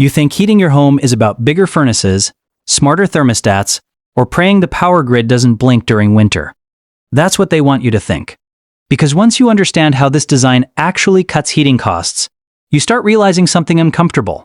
You think heating your home is about bigger furnaces, smarter thermostats, or praying the power grid doesn't blink during winter. That's what they want you to think. Because once you understand how this design actually cuts heating costs, you start realizing something uncomfortable.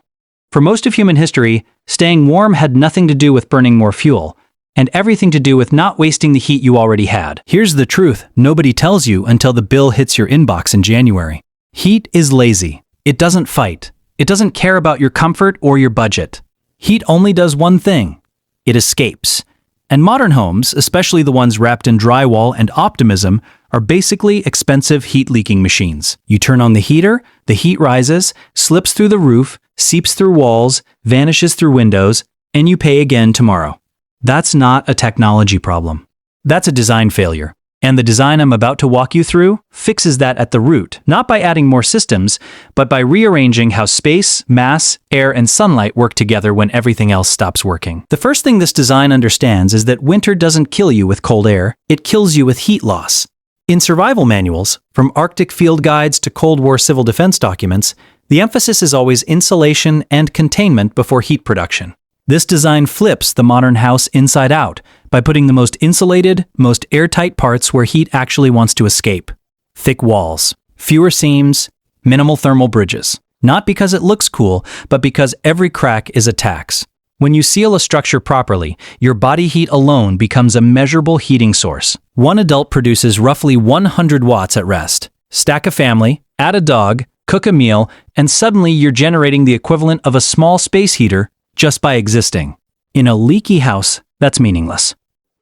For most of human history, staying warm had nothing to do with burning more fuel, and everything to do with not wasting the heat you already had. Here's the truth nobody tells you until the bill hits your inbox in January. Heat is lazy. It doesn't fight. It doesn't care about your comfort or your budget. Heat only does one thing. It escapes. And modern homes, especially the ones wrapped in drywall and optimism, are basically expensive heat-leaking machines. You turn on the heater, the heat rises, slips through the roof, seeps through walls, vanishes through windows, and you pay again tomorrow. That's not a technology problem. That's a design failure. And the design I'm about to walk you through fixes that at the root, not by adding more systems, but by rearranging how space, mass, air, and sunlight work together when everything else stops working. The first thing this design understands is that winter doesn't kill you with cold air, it kills you with heat loss. In survival manuals, from Arctic field guides to Cold War civil defense documents, the emphasis is always insulation and containment before heat production. This design flips the modern house inside out by putting the most insulated, most airtight parts where heat actually wants to escape. Thick walls, fewer seams, minimal thermal bridges. Not because it looks cool, but because every crack is a tax. When you seal a structure properly, your body heat alone becomes a measurable heating source. One adult produces roughly 100 watts at rest. Stack a family, add a dog, cook a meal, and suddenly you're generating the equivalent of a small space heater just by existing. In a leaky house, that's meaningless.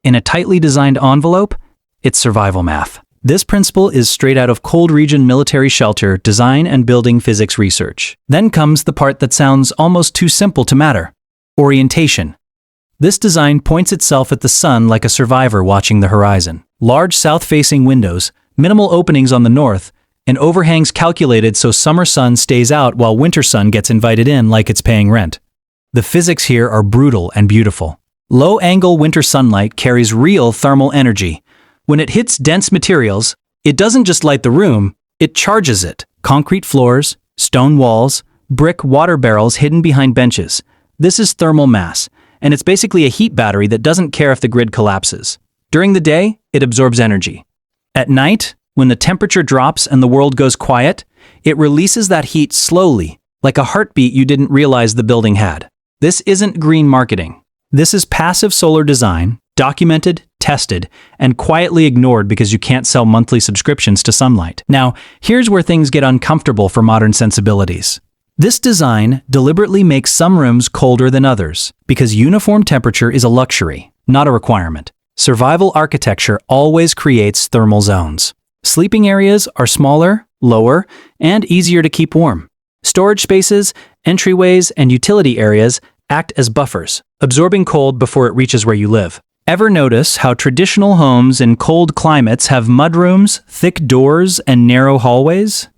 In a tightly designed envelope, it's survival math. This principle is straight out of cold region military shelter design and building physics research. Then comes the part that sounds almost too simple to matter. Orientation. This design points itself at the sun like a survivor watching the horizon. Large south-facing windows, minimal openings on the north, and overhangs calculated so summer sun stays out while winter sun gets invited in like it's paying rent. The physics here are brutal and beautiful. Low-angle winter sunlight carries real thermal energy. When it hits dense materials, it doesn't just light the room, it charges it. Concrete floors, stone walls, brick water barrels hidden behind benches. This is thermal mass, and it's basically a heat battery that doesn't care if the grid collapses. During the day, it absorbs energy. At night, when the temperature drops and the world goes quiet, it releases that heat slowly, like a heartbeat you didn't realize the building had. This isn't green marketing. This is passive solar design, documented, tested, and quietly ignored because you can't sell monthly subscriptions to sunlight. Now, here's where things get uncomfortable for modern sensibilities. This design deliberately makes some rooms colder than others because uniform temperature is a luxury, not a requirement. Survival architecture always creates thermal zones. Sleeping areas are smaller, lower, and easier to keep warm. Storage spaces, entryways, and utility areas act as buffers, absorbing cold before it reaches where you live. Ever notice how traditional homes in cold climates have mudrooms, thick doors, and narrow hallways?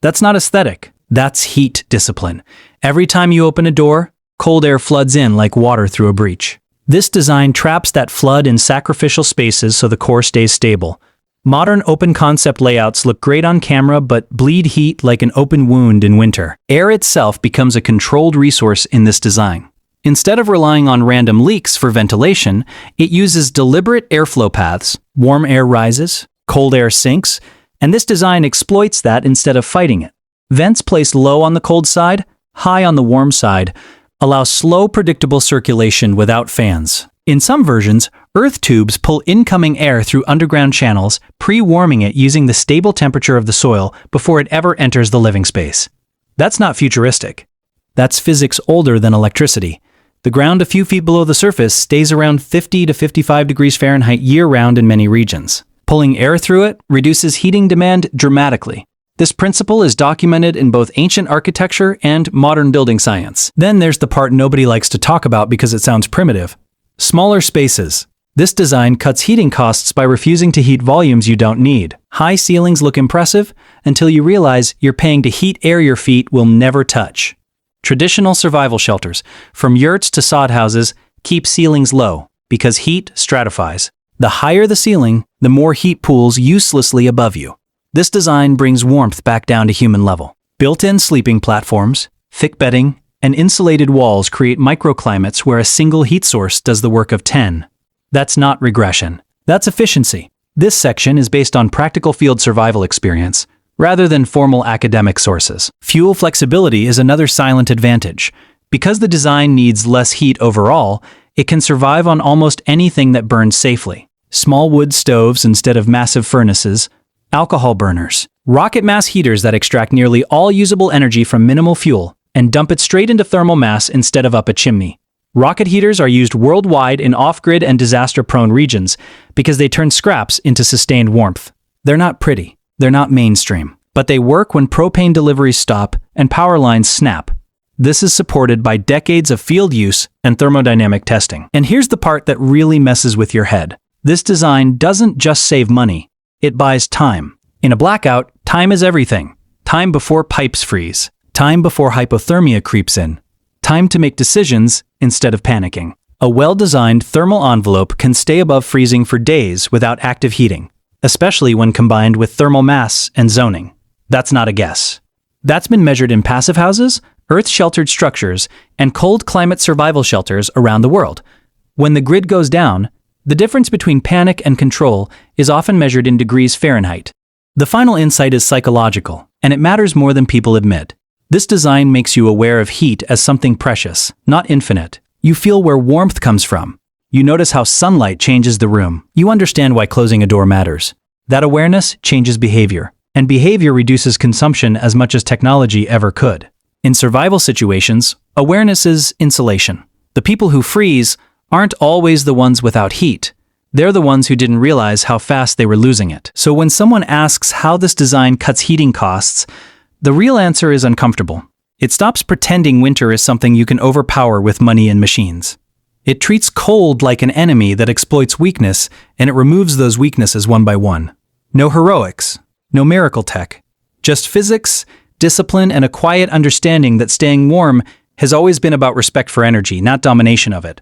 That's not aesthetic. That's heat discipline. Every time you open a door, cold air floods in like water through a breach. This design traps that flood in sacrificial spaces so the core stays stable. Modern open concept layouts look great on camera but bleed heat like an open wound in winter. Air itself becomes a controlled resource in this design. Instead of relying on random leaks for ventilation, it uses deliberate airflow paths. Warm air rises, cold air sinks, and this design exploits that instead of fighting it. Vents placed low on the cold side, high on the warm side, allow slow, predictable circulation without fans. In some versions, earth tubes pull incoming air through underground channels, pre-warming it using the stable temperature of the soil before it ever enters the living space. That's not futuristic. That's physics older than electricity. The ground a few feet below the surface stays around 50 to 55 degrees Fahrenheit year-round in many regions. Pulling air through it reduces heating demand dramatically. This principle is documented in both ancient architecture and modern building science. Then there's the part nobody likes to talk about because it sounds primitive. Smaller spaces. This design cuts heating costs by refusing to heat volumes you don't need. High ceilings look impressive until you realize you're paying to heat air your feet will never touch. Traditional survival shelters, from yurts to sod houses, keep ceilings low because heat stratifies. The higher the ceiling, the more heat pools uselessly above you. This design brings warmth back down to human level. Built-in sleeping platforms, thick bedding, and insulated walls create microclimates where a single heat source does the work of 10. That's not regression. That's efficiency. This section is based on practical field survival experience, rather than formal academic sources. Fuel flexibility is another silent advantage. Because the design needs less heat overall, it can survive on almost anything that burns safely. Small wood stoves instead of massive furnaces, alcohol burners, rocket mass heaters that extract nearly all usable energy from minimal fuel and dump it straight into thermal mass instead of up a chimney. Rocket heaters are used worldwide in off-grid and disaster-prone regions because they turn scraps into sustained warmth. They're not pretty, they're not mainstream, but they work when propane deliveries stop and power lines snap. This is supported by decades of field use and thermodynamic testing. And here's the part that really messes with your head. This design doesn't just save money, it buys time. In a blackout, time is everything. Time before pipes freeze. Time before hypothermia creeps in. Time to make decisions instead of panicking. A well-designed thermal envelope can stay above freezing for days without active heating, especially when combined with thermal mass and zoning. That's not a guess. That's been measured in passive houses, earth-sheltered structures, and cold climate survival shelters around the world. When the grid goes down, the difference between panic and control is often measured in degrees Fahrenheit. The final insight is psychological, and it matters more than people admit. This design makes you aware of heat as something precious, not infinite. You feel where warmth comes from. You notice how sunlight changes the room. You understand why closing a door matters. That awareness changes behavior, and behavior reduces consumption as much as technology ever could. In survival situations, awareness is insulation. The people who freeze aren't always the ones without heat. They're the ones who didn't realize how fast they were losing it. So when someone asks how this design cuts heating costs, the real answer is uncomfortable. It stops pretending winter is something you can overpower with money and machines. It treats cold like an enemy that exploits weakness, and it removes those weaknesses one by one. No heroics, no miracle tech, just physics, discipline, and a quiet understanding that staying warm has always been about respect for energy, not domination of it.